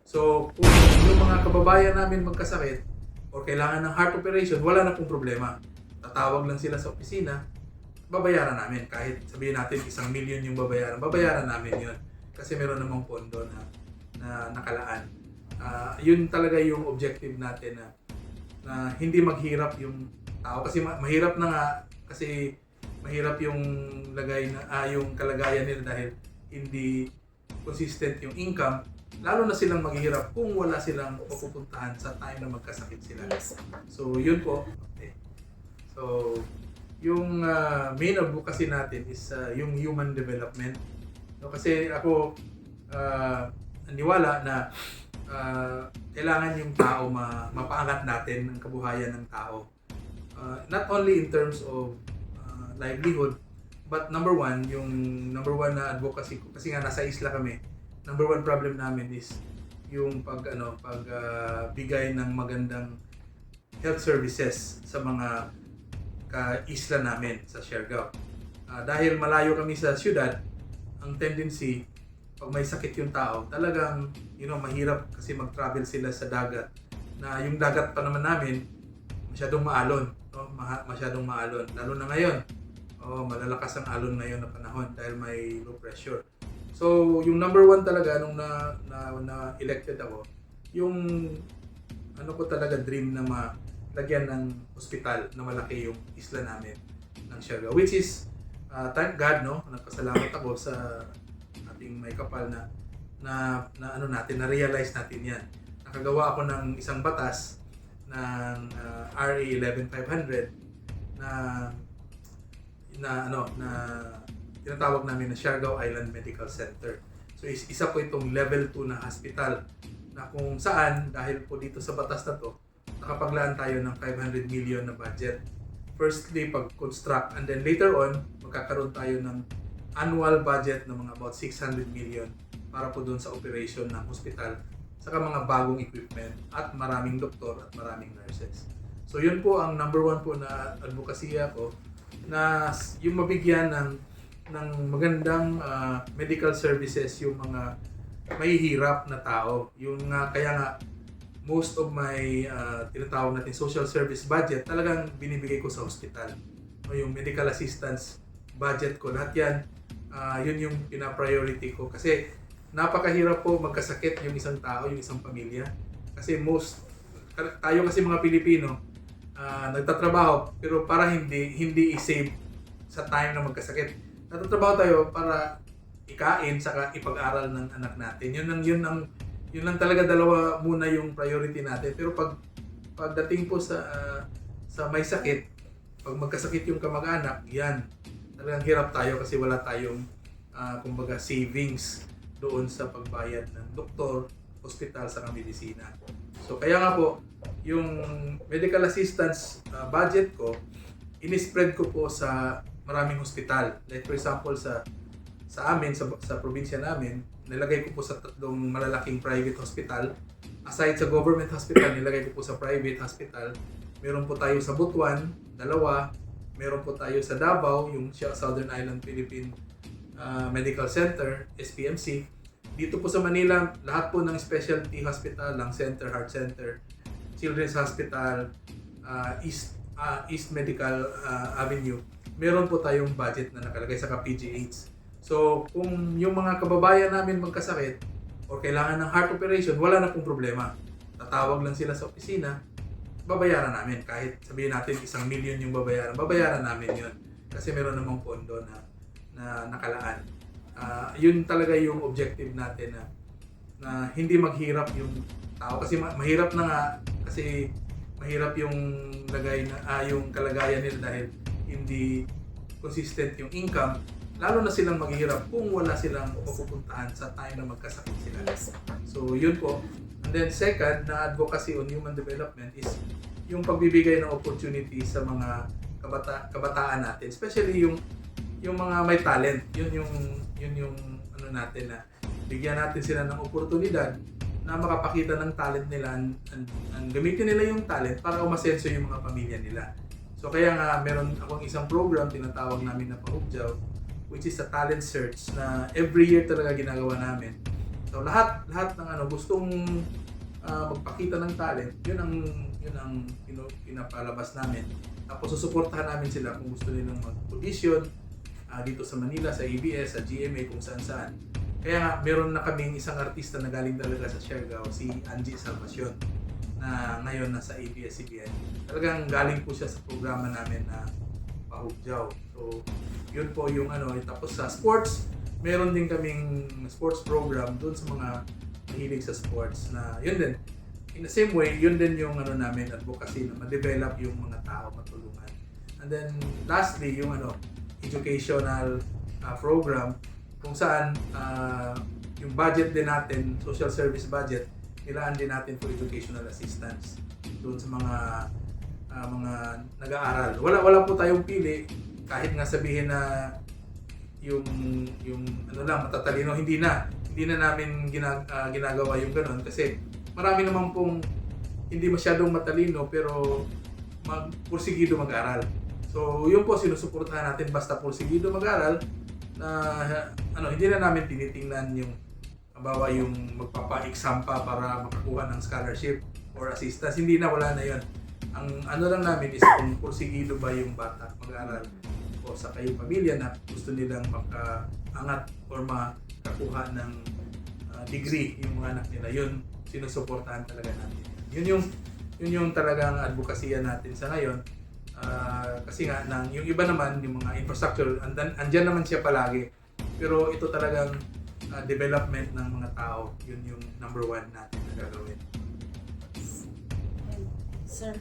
So, kung yung mga kababayan namin magkasakit o kailangan ng heart operation, wala na pong problema. Tatawag lang sila sa opisina, babayaran namin. Kahit sabihin natin 1,000,000 yung babayaran namin yun. Kasi meron namang pondo na nakalaan. Yun talaga yung objective natin na hindi maghirap yung tao. Kasi mahirap na nga, kasi mahirap yung yung kalagayan nila dahil hindi consistent yung income, lalo na silang maghihirap kung wala silang pupuntahan sa time na magkasakit sila. So, yun po. Okay. So, yung main advocacy natin is yung human development. No, kasi ako naniwala na kailangan yung tao mapaangat natin ang kabuhayan ng tao. Not only in terms of livelihood, but number one na advocacy ko, kasi nga nasa isla kami, number one problem namin is yung bigay ng magandang health services sa mga ka-isla namin sa Siargao. Dahil malayo kami sa syudad, ang tendency pag may sakit yung tao, talagang mahirap kasi mag-travel sila sa dagat. Na yung dagat pa naman namin masyadong maalon, no? Masyadong maalon lalo na ngayon. Malalakas ang alon ngayon na panahon dahil may low pressure. So, yung number one talaga nung na elected ako, yung ko talaga dream na lagyan ng ospital na malaki yung isla namin ng Siargao, which is thank God, no, nagpasalamat ako sa ating may kapal na na-realize natin yan. Nakagawa ako ng isang batas ng RA 11500 na tinatawag namin na Siargao Island Medical Center. So isa po itong level 2 na hospital na kung saan, dahil po dito sa batas na to, nakapaglaan tayo ng 500 million na budget. Firstly, pag-construct, and then later on, magkakaroon tayo ng annual budget ng mga about 600 million para po doon sa operation ng hospital, saka mga bagong equipment at maraming doktor at maraming nurses. So yun po ang number one po na advokasya ko, na yung mabigyan ng magandang medical services yung mga mahihirap na tao. Kaya nga most of my tinatawag natin social service budget talagang binibigay ko sa hospital. Yung medical assistance budget ko, lahat yan, yun yung pina-priority ko. Kasi napakahirap po magkasakit yung isang tao, yung isang pamilya. Kasi tayo kasi mga Pilipino, nagtatrabaho pero para hindi i-save sa time na magkasakit. Nagtatrabaho tayo para ikain saka ipag-aral ng anak natin. Yun lang talaga, dalawa muna yung priority natin. Pero pagdating po sa may sakit, pag magkasakit yung kamag-anak, yan, talagang hirap tayo kasi wala tayong kumbaga savings doon sa pagbayad ng doktor, hospital, saka medisina. So kaya nga po, yung medical assistance budget ko, in-spread ko po sa maraming hospital. Like for example, sa amin, sa probinsya namin, nilagay ko po sa 3 malalaking private hospital. Aside sa government hospital, nilagay ko po sa private hospital. Meron po tayo sa Butuan, 2. Meron po tayo sa Davao, yung Southern Island Philippine Medical Center, SPMC. Dito po sa Manila, lahat po ng specialty hospital, lung center, heart center, children's hospital, East Medical Avenue, meron po tayong budget na nakalagay sa PGH. So, kung yung mga kababayan namin magkasakit o kailangan ng heart operation, wala na pong problema. Tatawag lang sila sa opisina, babayaran namin. Kahit sabihin natin 1,000,000 yung babayaran namin yun. Kasi meron namang pondo na nakalaan. Yun talaga yung objective natin na hindi maghirap yung tao. Kasi mahirap na nga, kasi mahirap yung yung kalagayan nila dahil hindi consistent yung income, lalo na silang maghihirap kung wala silang pupuntahan sa time na magkasakit sila. So yun po. And then second na advocacy on human development is yung pagbibigay ng opportunity sa mga kabataan natin, especially yung mga may talent. Yun yung natin, na bigyan natin sila ng oportunidad na makapakita ng talent nila, and gamitin nila yung talent para umasenso yung mga pamilya nila. So kaya nga meron akong isang program tinatawag namin na Pahugjaw, which is a talent search na every year talaga ginagawa namin. So lahat ng gustong magpakita ng talent, yun ang pinapalabas namin. Tapos susuportahan namin sila kung gusto nilang mag-audition dito sa Manila, sa ABS, sa GMA, kung saan-saan. Kaya nga, meron na kaming isang artista na galing talaga sa Siargao, si Angie Salvacion, na ngayon nasa ABS-CBN. Talagang galing po siya sa programa namin na Pahugjaw. So, yun po yung Tapos sa sports, meron din kaming sports program doon sa mga mahilig sa sports na yun din. In the same way, yun din yung namin, advocacy na ma-develop yung mga tao, matulungan. And then lastly, yung educational program kung saan yung budget din natin, social service budget, nilaan din natin for educational assistance doon sa mga nag-aaral. Wala po tayong pili kahit nga sabihin na yung matatalino, hindi na namin ginagawa yung ganoon kasi marami naman pong hindi masyadong matalino pero pursigido mag-aral. So yun po sinusuportahan natin, basta pursigido mag-aral na hindi na namin tinitingnan yung halimbawa yung magpapa-exam pa para makakuha ng scholarship or assistance, hindi na, wala na yun. Ang lang namin is kung pursigido ba yung bata mag-aral o sa kayong pamilya na gusto nilang makaangat or makakuha ng degree yung mga anak nila, yun sinusuportahan talaga natin. Yun yung talagang advokasya natin sa ngayon. Kasi nga yung iba naman yung mga infrastructure andyan naman siya palagi, pero ito talagang development ng mga tao, yun yung number one natin na gagawin. Sir,